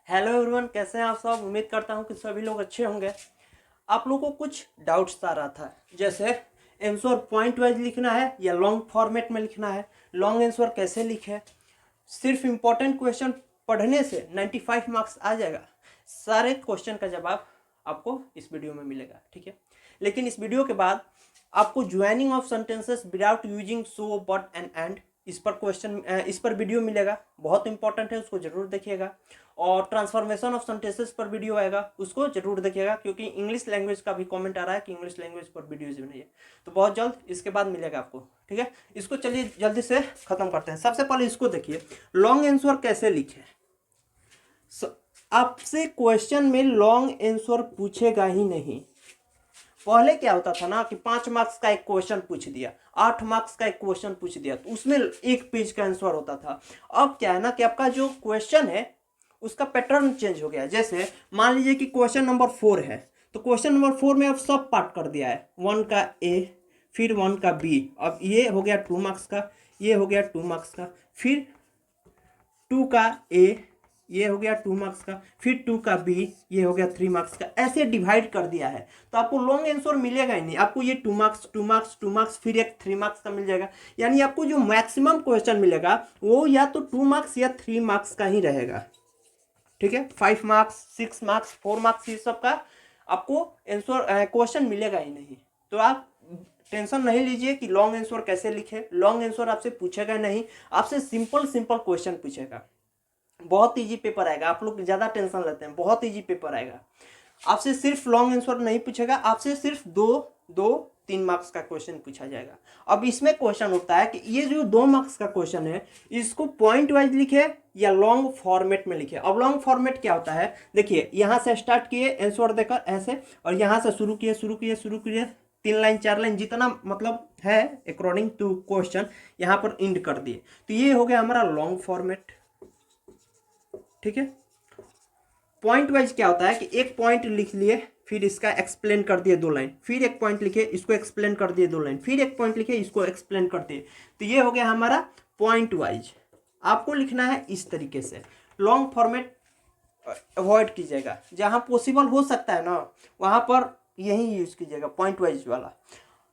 Hello everyone, कैसे हैं आप सब। उम्मीद करता हूं कि सभी लोग अच्छे होंगे। आप लोगों को कुछ डाउट्स आ रहा था, जैसे आंसर पॉइंट वाइज लिखना है या लॉन्ग फॉर्मेट में लिखना है, लॉन्ग आंसर कैसे लिखे। सिर्फ इम्पोर्टेंट क्वेश्चन पढ़ने से 95 मार्क्स आ जाएगा। सारे क्वेश्चन का जवाब आपको इस वीडियो में मिलेगा, ठीक है। लेकिन इस वीडियो के बाद आपको joining of sentences without using so but and इस पर वीडियो मिलेगा, बहुत इंपॉर्टेंट है, उसको जरूर देखिएगा। और ट्रांसफॉर्मेशन ऑफ सेंटेंसेस पर वीडियो आएगा, उसको जरूर देखिएगा, क्योंकि इंग्लिश लैंग्वेज का भी कमेंट आ रहा है कि इंग्लिश लैंग्वेज पर वीडियोज बनाइए। तो बहुत जल्द इसके बाद मिलेगा आपको, ठीक है। इसको चलिए जल्दी से खत्म करते हैं। सबसे पहले इसको देखिए, लॉन्ग आंसर कैसे लिखे। आपसे क्वेश्चन में लॉन्ग आंसर पूछेगा ही नहीं। पहले क्या होता था ना कि 5 मार्क्स का एक क्वेश्चन पूछ दिया, 8 मार्क्स का एक क्वेश्चन पूछ दिया, तो उसमें एक पेज का आंसर होता था। अब क्या है ना कि आपका जो क्वेश्चन है उसका पैटर्न चेंज हो गया। जैसे मान लीजिए कि क्वेश्चन नंबर 4 है, तो क्वेश्चन नंबर 4 में अब सब पार्ट कर दिया है, 1 का ए, फिर 1 का बी। अब ये हो गया 2 मार्क्स का, ये हो गया 2 मार्क्स का, फिर 2 का ए, ये हो गया 2 मार्क्स का, फिर 2 का बी, ये हो गया 3 मार्क्स का। ऐसे डिवाइड कर दिया है, तो आपको लॉन्ग आंसर मिलेगा ही नहीं। आपको ये 2 मार्क्स 2 मार्क्स 2 मार्क्स फिर एक 3 मार्क्स का मिल जाएगा। यानी आपको जो मैक्सिमम क्वेश्चन मिलेगा वो या तो 2 मार्क्स या 3 मार्क्स का ही रहेगा, ठीक है। 5 मार्क्स 6 मार्क्स 4 मार्क्स ये सब का आपको आंसर क्वेश्चन मिलेगा ही नहीं। तो आप टेंशन नहीं लीजिए कि लॉन्ग आंसर कैसे लिखे। लॉन्ग आंसर आपसे पूछेगा नहीं, आपसे सिंपल सिंपल क्वेश्चन पूछेगा। बहुत इजी पेपर आएगा, आप लोग ज़्यादा टेंशन लेते हैं, बहुत इजी पेपर आएगा। आपसे सिर्फ लॉन्ग आंसर नहीं पूछेगा, आपसे सिर्फ 3 मार्क्स का क्वेश्चन पूछा जाएगा। अब इसमें क्वेश्चन होता है कि ये जो 2 मार्क्स का क्वेश्चन है, इसको पॉइंट वाइज लिखे या लॉन्ग फॉर्मेट में लिखे। अब लॉन्ग फॉर्मेट क्या होता है, देखिए यहाँ से स्टार्ट किए आंसर देकर ऐसे, और यहाँ से शुरू किए 3 लाइन 4 लाइन जितना मतलब है अकॉर्डिंग टू क्वेश्चन, यहाँ पर एंड कर दिए। तो ये हो गया हमारा लॉन्ग फॉर्मेट, ठीक है। पॉइंट वाइज क्या होता है कि एक पॉइंट लिख लिए, फिर इसका एक्सप्लेन कर दिए 2 लाइन, फिर एक पॉइंट लिखे इसको एक्सप्लेन कर दिए 2 लाइन, फिर एक पॉइंट लिखे इसको एक्सप्लेन कर दिए। तो ये हो गया हमारा पॉइंट वाइज। आपको लिखना है इस तरीके से। लॉन्ग फॉर्मेट अवॉइड कीजिएगा, जहां पॉसिबल हो सकता है ना वहां पर यही यूज कीजिएगा पॉइंट वाइज वाला।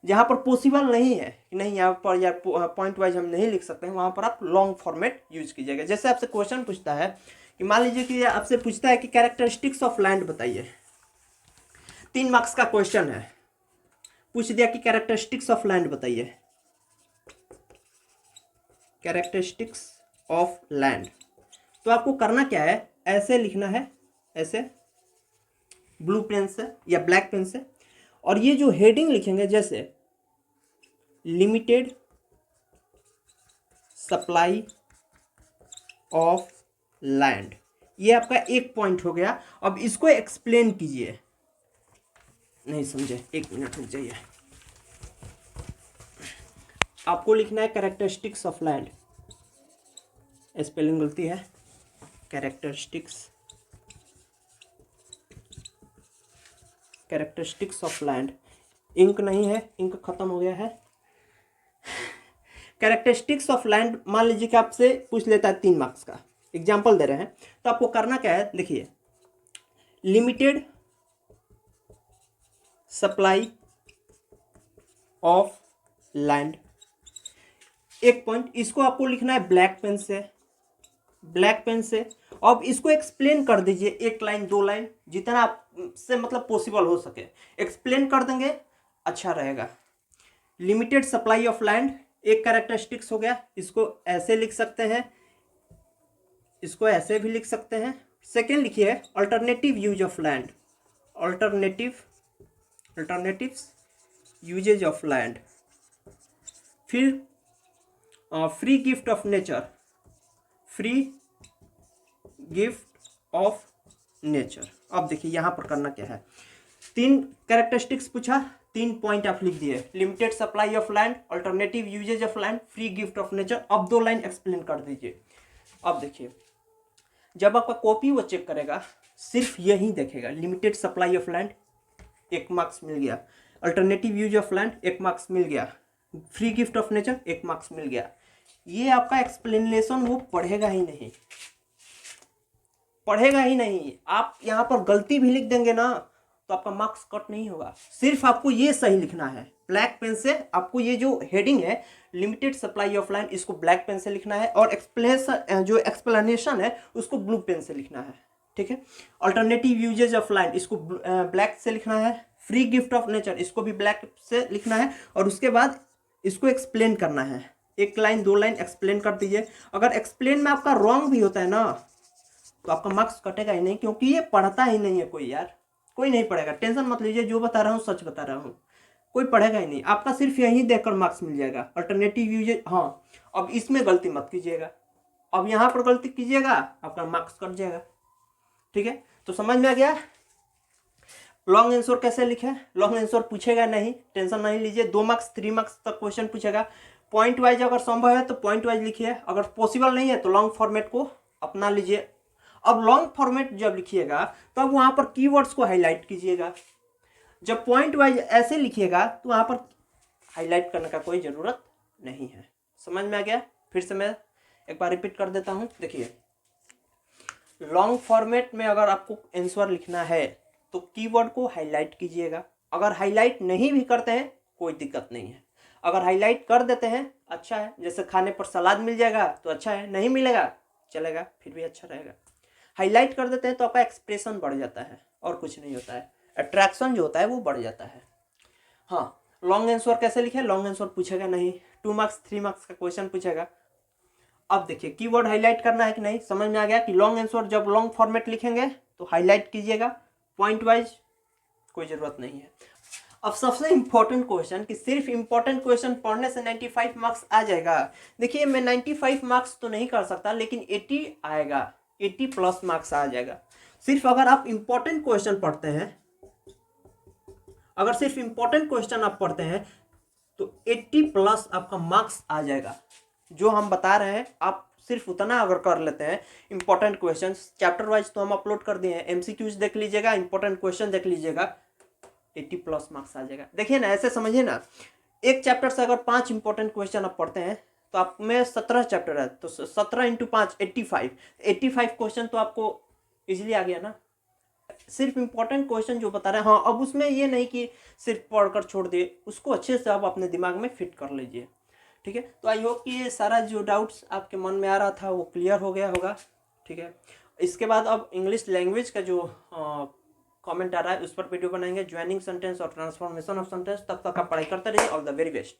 जहां पर पॉसिबल नहीं है कि नहीं यहाँ पर यार पॉइंट वाइज हम नहीं लिख सकते हैं, वहां पर आप लॉन्ग फॉर्मेट यूज कीजिएगा। जैसे आपसे क्वेश्चन पूछता है कि मान लीजिए कि आपसे पूछता है कि कैरेक्टरिस्टिक्स ऑफ लैंड बताइए, 3 मार्क्स का क्वेश्चन है, पूछ दिया कि कैरेक्टरिस्टिक्स ऑफ लैंड बताइए, कैरेक्टरिस्टिक्स ऑफ लैंड। तो आपको करना क्या है, ऐसे लिखना है, ऐसे ब्लू पेन से या ब्लैक पेन से, और ये जो हेडिंग लिखेंगे जैसे लिमिटेड सप्लाई ऑफ लैंड, ये आपका एक पॉइंट हो गया। अब इसको एक्सप्लेन कीजिए। नहीं समझे, 1 मिनट रुक जाइए। आपको लिखना है कैरेक्टरिस्टिक्स ऑफ लैंड, स्पेलिंग गलती है, कैरेक्टरिस्टिक्स ऑफ लैंड। इंक नहीं है, इंक खत्म हो गया है। कैरेक्टरिस्टिक्स ऑफ लैंड मान लीजिए कि आपसे पूछ लेता है 3 मार्क्स का, एग्जाम्पल दे रहे हैं, तो आपको करना क्या है, देखिए लिमिटेड सप्लाई ऑफ लैंड, एक पॉइंट। इसको आपको लिखना है ब्लैक पेन से। अब इसको एक्सप्लेन कर दीजिए, 1 लाइन 2 लाइन जितना आपसे मतलब पॉसिबल हो सके एक्सप्लेन कर देंगे, अच्छा रहेगा। लिमिटेड सप्लाई ऑफ लैंड एक कैरेक्टरिस्टिक्स हो गया, इसको ऐसे लिख सकते हैं, इसको ऐसे भी लिख सकते हैं। सेकेंड लिखिए alternative use of land, alternatives usages of land. फिर free gift of nature, free gift of nature. अब देखिए यहाँ पर करना क्या है, 3 कैरेक्टरिस्टिक्स पूछा, 3 पॉइंट आप लिख दिए, limited supply of land, alternative usages of land, free gift of nature. अब 2 लाइन एक्सप्लेन कर दीजिए। अब देखिए जब आपका कॉपी वो चेक करेगा सिर्फ यही देखेगा, limited supply of land 1 marks मिल गया, alternative use of land 1 marks मिल गया, free gift of nature 1 marks मिल गया। ये आपका एक्सप्लेनेशन वो पढ़ेगा ही नहीं, पढ़ेगा ही नहीं। आप यहाँ पर गलती भी लिख देंगे ना तो आपका मार्क्स कट नहीं होगा। सिर्फ आपको ये सही लिखना है, ब्लैक पेन से आपको ये जो हेडिंग है लिमिटेड सप्लाई ऑफ लाइन, इसको ब्लैक पेन से लिखना है, और जो एक्सप्लेनेशन है उसको ब्लू पेन से लिखना है, ठीक है। अल्टरनेटिव यूजेज ऑफ लाइन, इसको ब्लैक से लिखना है। फ्री गिफ्ट ऑफ नेचर, इसको भी ब्लैक से लिखना है, और उसके बाद इसको एक्सप्लेन करना है, 1 लाइन 2 लाइन एक्सप्लेन कर दीजिए। अगर एक्सप्लेन में आपका रॉन्ग भी होता है ना तो आपका मार्क्स कटेगा ही नहीं, क्योंकि ये पढ़ता ही नहीं है कोई यार, कोई नहीं पढ़ेगा। टेंशन मत लीजिए, जो बता रहा हूँ सच बता रहा हूँ, कोई पढ़ेगा ही नहीं। आपका सिर्फ यही देखकर मार्क्स मिल जाएगा। अल्टरनेटिव यूजेज, हाँ अब इसमें गलती मत कीजिएगा, अब यहाँ पर गलती कीजिएगा आपका मार्क्स कट जाएगा, ठीक है। तो समझ में आ गया लॉन्ग आंसर कैसे लिखे। लॉन्ग आंसर पूछेगा नहीं, टेंशन नहीं लीजिए। 2 मार्क्स 3 मार्क्स तक क्वेश्चन पूछेगा। पॉइंट वाइज अगर संभव है तो पॉइंट वाइज लिखिए, अगर पॉसिबल नहीं है तो लॉन्ग फॉर्मेट को अपना लीजिए। अब लॉन्ग फॉर्मेट जब लिखिएगा तो अब वहां पर कीवर्ड्स को हाईलाइट कीजिएगा। जब पॉइंट वाइज ऐसे लिखिएगा तो वहां पर हाईलाइट करने का कोई ज़रूरत नहीं है। समझ में आ गया। फिर से मैं एक बार रिपीट कर देता हूँ। देखिए, लॉन्ग फॉर्मेट में अगर आपको आंसर लिखना है तो कीवर्ड को हाईलाइट कीजिएगा। अगर हाईलाइट नहीं भी करते हैं कोई दिक्कत नहीं है, अगर हाईलाइट कर देते हैं अच्छा है। जैसे खाने पर सलाद मिल जाएगा तो अच्छा है, नहीं मिलेगा चलेगा, फिर भी अच्छा रहेगा। हाईलाइट कर देते हैं तो आपका एक्सप्रेशन बढ़ जाता है और कुछ नहीं होता है, अट्रैक्शन जो होता है वो बढ़ जाता है। हाँ, लॉन्ग आंसर कैसे लिखे। लॉन्ग आंसर पूछेगा नहीं, 2 मार्क्स 3 मार्क्स का क्वेश्चन पूछेगा। अब देखिए कीवर्ड हाईलाइट करना है कि नहीं, समझ में आ गया कि लॉन्ग आंसर जब लॉन्ग फॉर्मेट लिखेंगे तो हाईलाइट कीजिएगा, पॉइंट वाइज कोई ज़रूरत नहीं है। अब सबसे इम्पोर्टेंट क्वेश्चन कि सिर्फ इम्पोर्टेंट क्वेश्चन पढ़ने से 95 मार्क्स आ जाएगा। देखिए, मैं 95 मार्क्स तो नहीं कर सकता, लेकिन 80 आएगा, 80 प्लस मार्क्स आ जाएगा। सिर्फ अगर आप इम्पोर्टेंट क्वेश्चन पढ़ते हैं, अगर सिर्फ इम्पोर्टेंट क्वेश्चन आप पढ़ते हैं तो 80 प्लस आपका मार्क्स आ जाएगा। जो हम बता रहे हैं आप सिर्फ उतना अगर कर लेते हैं, इंपॉर्टेंट क्वेश्चंस चैप्टर वाइज तो हम अपलोड कर दिए हैं, एमसीक्यूज देख लीजिएगा, इंपॉर्टेंट क्वेश्चन देख लीजिएगा, 80 प्लस मार्क्स आ जाएगा। देखिए ना, ऐसे समझिए ना, एक चैप्टर से अगर 5 इंपॉर्टेंट क्वेश्चन आप पढ़ते हैं तो आप में 17 चैप्टर है, तो 17 × 5 85 क्वेश्चन तो आपको इजिली आ गया ना। सिर्फ इंपॉर्टेंट क्वेश्चन जो बता रहे हैं, हाँ अब उसमें ये नहीं कि सिर्फ पढ़कर छोड़ दिए, उसको अच्छे से आप अपने दिमाग में फिट कर लीजिए, ठीक है। तो आई होप कि ये सारा जो डाउट्स आपके मन में आ रहा था वो क्लियर हो गया होगा, ठीक है। इसके बाद अब इंग्लिश लैंग्वेज का जो कमेंट आ रहा है उस पर वीडियो बनाएंगे, ज्वाइनिंग सेंटेंस और ट्रांसफॉर्मेशन ऑफ सेंटेंस। तब तक आप पढ़ाई करते रहिए। All the very best.